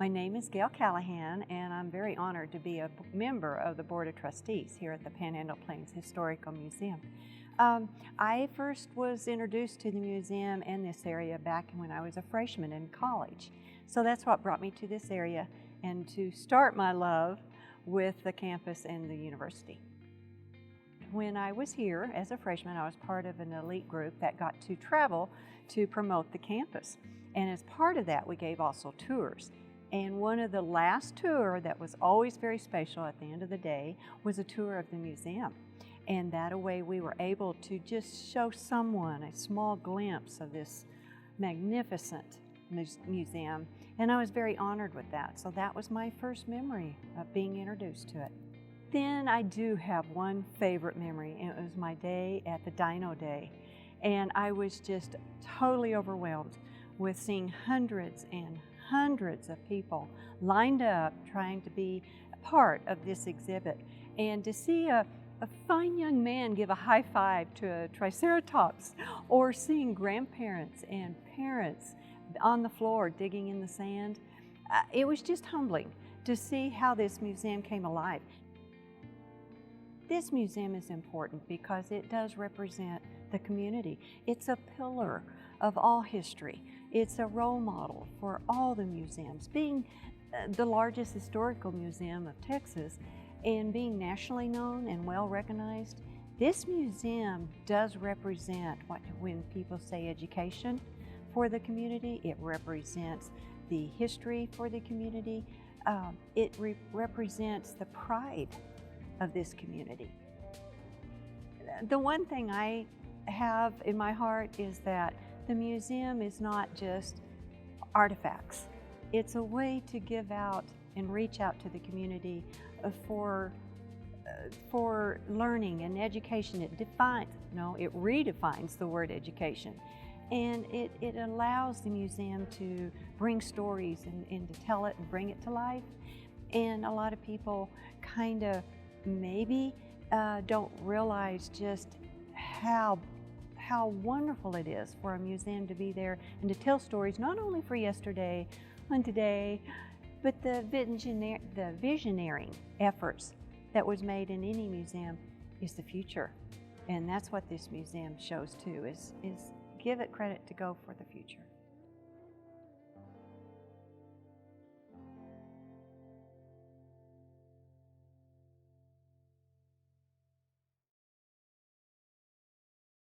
My name is Gayle Callahan, and I'm very honored to be a member of the Board of Trustees here at the Panhandle-Plains Historical Museum. I first was introduced to the museum and this area back when I was a freshman in college. So that's what brought me to this area and to start my love with the campus and the university. When I was here as a freshman, I was part of an elite group that got to travel to promote the campus. And as part of that, we gave also tours. And one of the last tour that was always very special at the end of the day was a tour of the museum. And that way we were able to just show someone a small glimpse of this magnificent museum. And I was very honored with that. So that was my first memory of being introduced to it. Then I do have one favorite memory, and it was my day at the Dino Day. And I was just totally overwhelmed with seeing hundreds and hundreds of people lined up trying to be a part of this exhibit. And to see a fine young man give a high five to a triceratops, or seeing grandparents and parents on the floor digging in the sand, it was just humbling to see how this museum came alive. This museum is important because it does represent the community. It's a pillar of all history. It's a role model for all the museums. Being the largest historical museum of Texas and being nationally known and well recognized, this museum does represent when people say education for the community, it represents the history for the community. It represents the pride of this community. The one thing I have in my heart is that the museum is not just artifacts. It's a way to give out and reach out to the community for learning and education. It redefines the word education. And it allows the museum to bring stories and to tell it and bring it to life. And a lot of people kind of maybe don't realize just how wonderful it is for a museum to be there and to tell stories not only for yesterday and today, but the visionary efforts that was made in any museum is the future. And that's what this museum shows too, is give it credit to go for the future.